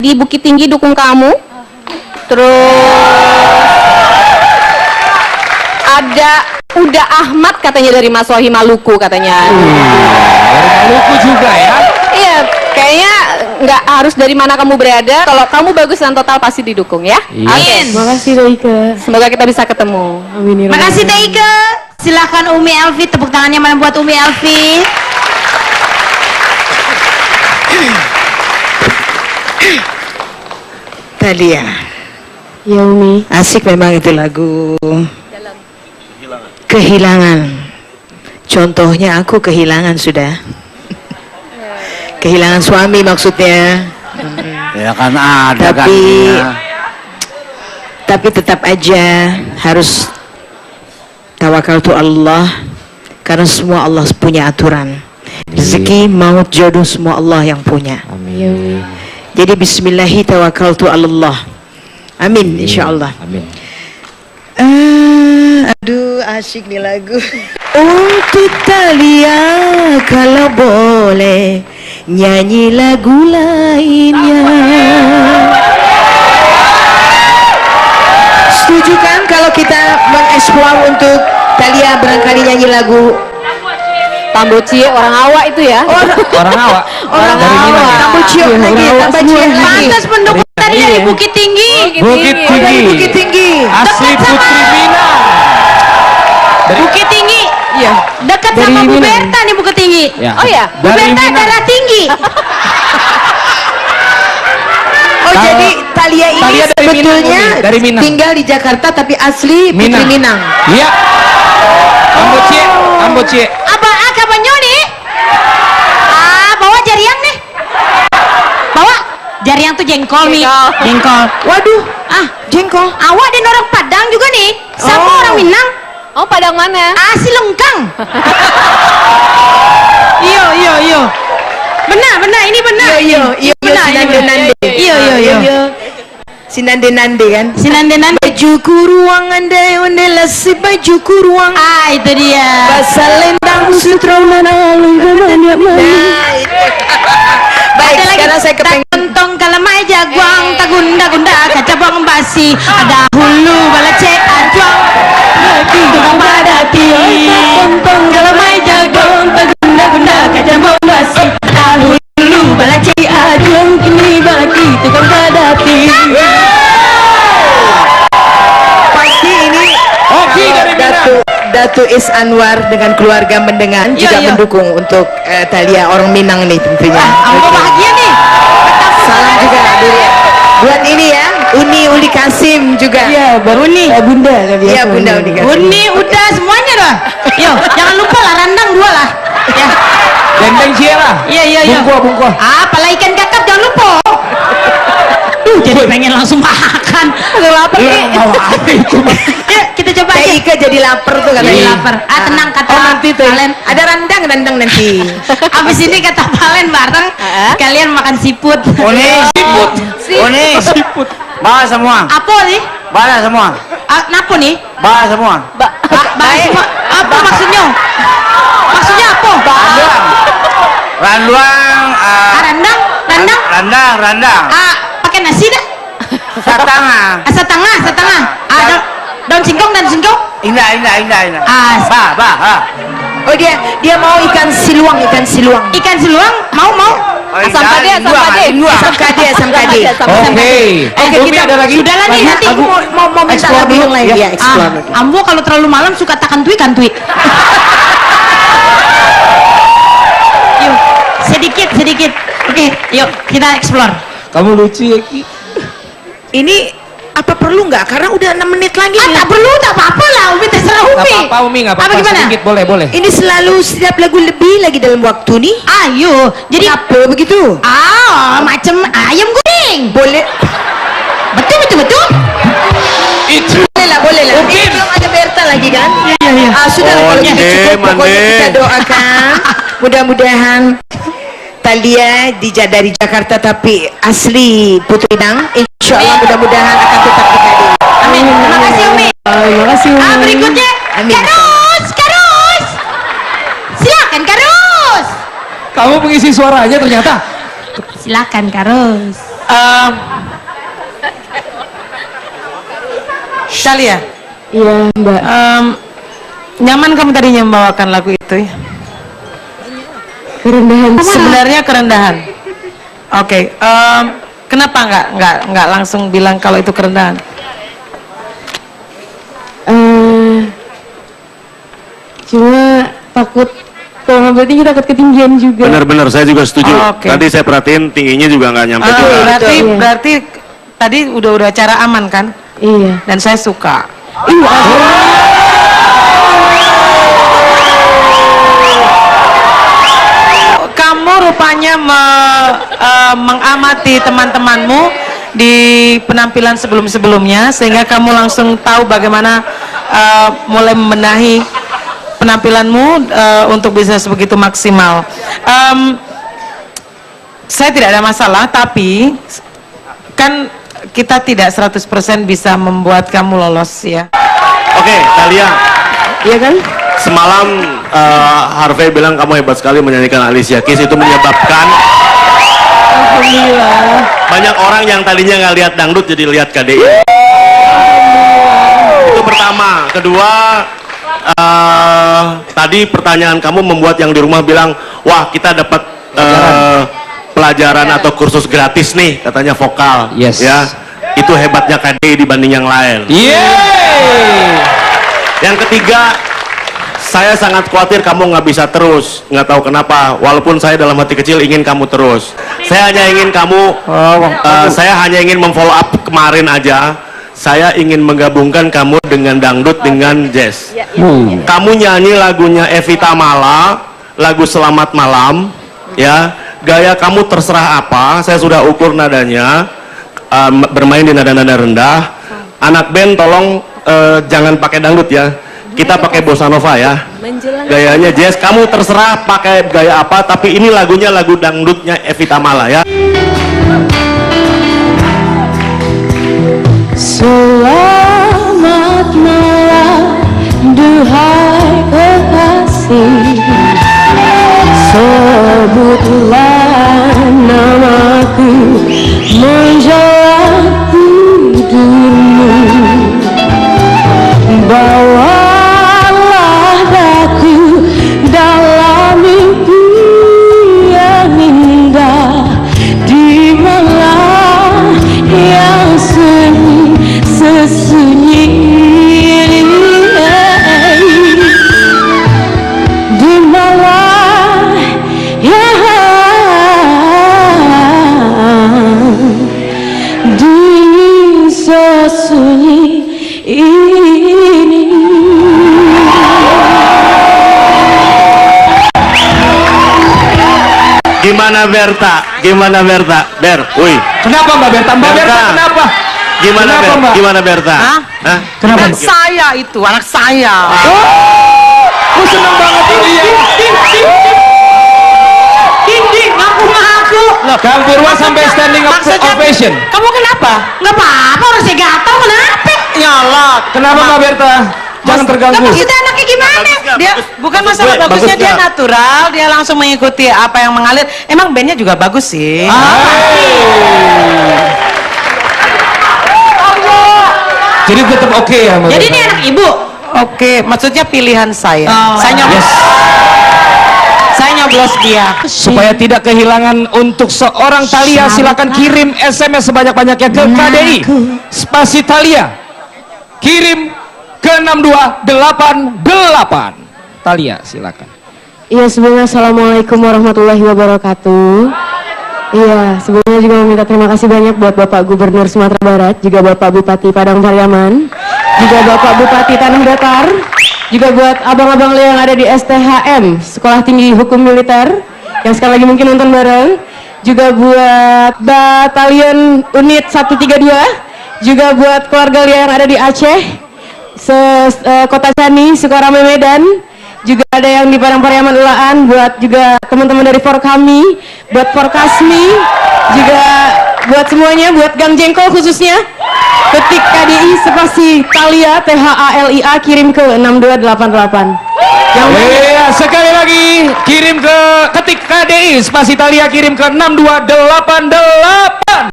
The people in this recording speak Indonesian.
Di Bukit Tinggi dukung kamu. Terus ada Uda Ahmad katanya dari Mas Wahi Maluku katanya. Dari Maluku juga ya? Iya, kayaknya nggak harus dari mana kamu berada. Kalau kamu bagus dan total pasti didukung ya. Amin. Makasih Daika. Semoga kita bisa ketemu. Amin. Makasih Daika. Silahkan Umi Elvi, tepuk tangannya mana buat Umi Elvi. Thalia, Ya Umi. asik memang itu lagu. Kehilangan. Contohnya aku kehilangan sudah. Kehilangan suami maksudnya. Ya kan ada Tapi tetap aja harus tawakal tu Allah, karena semua Allah punya aturan. Rezeki, maut, jodoh semua Allah yang punya. Ya Umi. Jadi bismillahi tawakkaltu Allah. Amin insyaallah. Amin. Aduh asyik nih lagu. Untuk Thalia kalau boleh nyanyi lagu lainnya. Setuju kan kalau kita mengeksplor untuk Thalia barangkali nyanyi lagu Tambocie orang awak itu ya. Orang awak. orang Dari Minang ya? tambah cium lagi, tambah cium lagi. Pantas pendukung tadi dari Bukit Tinggi. Bukit Dari Tinggi. Bukit Tinggi. Asli Putri Minang. Bukit Tinggi. Iya. Dekat Dari sama Bu Minang. Berta nih Bukit Tinggi. Ya. Oh ya. Bu Dari Berta Minang. darah tinggi. Oh Kalau- jadi Thalia ini Thalia dari Minang, sebetulnya Umi. Dari Minang. tinggal di Jakarta tapi asli Putri Minang. Iya. Kambocie, Kambocie. Apa kapan nyoni? Bawa jariang nih. Bawa jariang tuh jengkol nih. Jengkol. Waduh, jengkol. Awak dan orang Padang juga nih. Sama Oh. orang Minang. Oh, Padang mana? Asli lengkang. Iyo. Benar, ini benar. Iyo, Benar, ini sinande benar. nande. Iyo. Sinande nande kan. Sinandenan. Bajuku ruang andai ondela si bajuku ruang. Itu dia. Basalendang sutra mana Nah, itu. Baik, Ada lagi. sekarang saya kepengen. Tong kalamai jaguang tagunda kacabang basi ada hulu balace anjuang tukang padati tong kalamai jaguang tagunda kacabang basi ada hulu balace anjuang kini bagi tukang padati. Pasti ini Oki dari Minang. Datu Is Anwar dengan keluarga mendengar juga Iya. mendukung untuk Thalia orang Minang nih tentunya. Aku Oke. bahagia nih. Salam juga buat ini ya, Uli Kasim juga. Iya, baru nih. Bunda kan Iya, Bunda Uli Kasim. Uni udah semuanya dah. Yo, jangan lupa lah randang 2 lah. Ya. Dendeng cie lah. Iya. Bungkua. Pala ikan kakap jangan lupa. Jadi pengen langsung makan. Agak lapar nih. Yuk kita coba aja. Teh Ika jadi lapar tuh Jadi katanya. lapar. Tenang kata nanti tuh. Valen. Ada randang nanti. Abis ini kata Valen bareng kalian makan siput. Siput. Siput. Bawa semua. Apa nih? Bawa semua. Napa nih? Bawa semua. Bahas semua. Apa maksudnya? Maksudnya apa? Randuang. Rendang. Pakai nasi dah. Satanga. Setengah. Daun singkong. Indah. Bah. Oh dia mau ikan siluang. Ikan seluang mau. Asam kade. Asam kade. Oke. Umi ada lagi? Sudah lah nih nanti. Aku mau minta Explore lagu dulu, yang lain. ya. Ya, explore. Ambo kalau terlalu malam suka kantui. Yuk, sedikit. Oke, yuk kita explore. Kamu lucu ya Ki. Ini apa perlu nggak? Karena udah 6 menit lagi. Tak perlu, tak apa-apa lah. Umi terserah Nggak Umi. apa-apa Umi, nggak apa-apa. Apa gimana? Sedikit boleh. Ini selalu setiap lagu lebih lagi dalam waktu nih. Ayo, jadi Apa begitu? macam ayam goreng. Boleh. Betul. Itu. Boleh lah. Oke. Ini belum ada Berta lagi kan? Iya. Sudah lah, kalau gitu cukup. Pokoknya kita doakan. Mudah-mudahan Thalia dari Jakarta tapi asli Putri Minang. Insya Allah mudah-mudahan akan tetap kita di. Amin. Terima kasih Umi. Terima kasih Umi. Berikutnya Amin. Karus. Silakan Karus. Kamu pengisi suaranya ternyata. Silakan Karus. Talia, Iya, Mbak. nyaman kamu tadinya membawakan lagu itu ya? Kerendahan. Sebenarnya kerendahan. Oke, kenapa nggak langsung bilang kalau itu kerendahan? Cuma takut kalau nggak berarti takut ketinggian juga. Benar-benar saya juga setuju. Oke. Tadi saya perhatiin tingginya juga nggak nyampe juga. Berarti tadi udah cara aman kan? Iya. Dan saya suka. Kamu rupanya mengamati teman-temanmu di penampilan sebelum-sebelumnya sehingga kamu langsung tahu bagaimana mulai membenahi penampilanmu untuk bisa sebegitu maksimal. Saya tidak ada masalah, tapi kan kita tidak 100% bisa membuat kamu lolos ya. Oke, Talia. Iya kan? Semalam Harvey bilang kamu hebat sekali menyanyikan Alicia Keys, itu menyebabkan Alhamdulillah. banyak orang yang tadinya nggak lihat dangdut jadi lihat KDI. Itu pertama. Kedua, tadi pertanyaan kamu membuat yang di rumah bilang, wah kita dapat pelajaran atau kursus gratis nih, katanya vokal. Yes. Ya, itu hebatnya KDI dibanding yang lain. Yeay. Yang ketiga, saya sangat khawatir kamu nggak bisa terus, nggak tahu kenapa. Walaupun saya dalam hati kecil ingin kamu terus. Saya hanya ingin kamu, saya hanya ingin memfollow up kemarin aja. Saya ingin menggabungkan kamu dengan dangdut dengan jazz. Kamu nyanyi lagunya Evita Mala, lagu Selamat Malam, ya. Gaya kamu terserah apa, saya sudah ukur nadanya, bermain di nada-nada rendah. Anak band tolong jangan pakai dangdut ya, kita pakai bossa nova ya. Gayanya jazz, kamu terserah pakai gaya apa, tapi ini lagunya lagu dangdutnya Evita Mala ya. Selamat malam, duhai kekasih. Sebutlah namaku menjelang tidurmu. Bawalah daku dalam mimpi yang indah, di malam yang sunyi sesunyi, di malam yang dingin sesunyi ini. Gimana Berta? Gimana Berta? Ber, woi. Kenapa Mbak Berta? Mbak Berta kenapa? Gimana Kenapa, Ber? Mbak? Gimana Berta? Hah? Hah? Kenapa? Kan saya itu, anak saya. Aku seneng banget ini ya. Ding, ngaku-ngaku. Kang Firwan sampai standing ovation. Kamu kenapa? Nggak apa-apa, orang saya gatal, kenapa? Nyolot. Kenapa Mbak Berta? Jangan terganggu. Maksudnya anaknya gimana? Bagus nggak? Dia Bagus. bukan Bagus, masalah gue. bagusnya, Bagus dia nggak? natural, dia langsung mengikuti apa yang mengalir. Emang bandnya juga bagus sih. Jadi tetap oke ya Mbak Jadi Berta? ini anak ibu. Oke, maksudnya pilihan saya. Saya nyoblos. Saya nyoblos dia. Supaya tidak kehilangan untuk seorang Talia, silakan kirim SMS sebanyak-banyaknya ke KDI spasi Talia, kirim ke 6288. Talia silakan. Iya, sebelumnya assalamualaikum warahmatullahi wabarakatuh. Iya, sebelumnya juga meminta terima kasih banyak buat Bapak Gubernur Sumatera Barat, juga Bapak Bupati Padang Pariaman, juga Bapak Bupati Tanah Datar, juga buat abang-abang yang ada di STHM, Sekolah Tinggi Hukum Militer, yang sekali lagi mungkin nonton bareng, juga buat Batalion Unit 132, juga buat keluarga yang ada di Aceh, Kota Cani, Sukarame Medan, juga ada yang di Padang Pariaman Ulaan, buat juga teman-teman dari Forkami, buat Forkasmi, juga buat semuanya, buat Gang Jengkol khususnya, ketik KDI spasi Talia THALIA, kirim ke 6288. Iya, sekali lagi kirim ke ketik KDI spasi Talia, kirim ke 6288.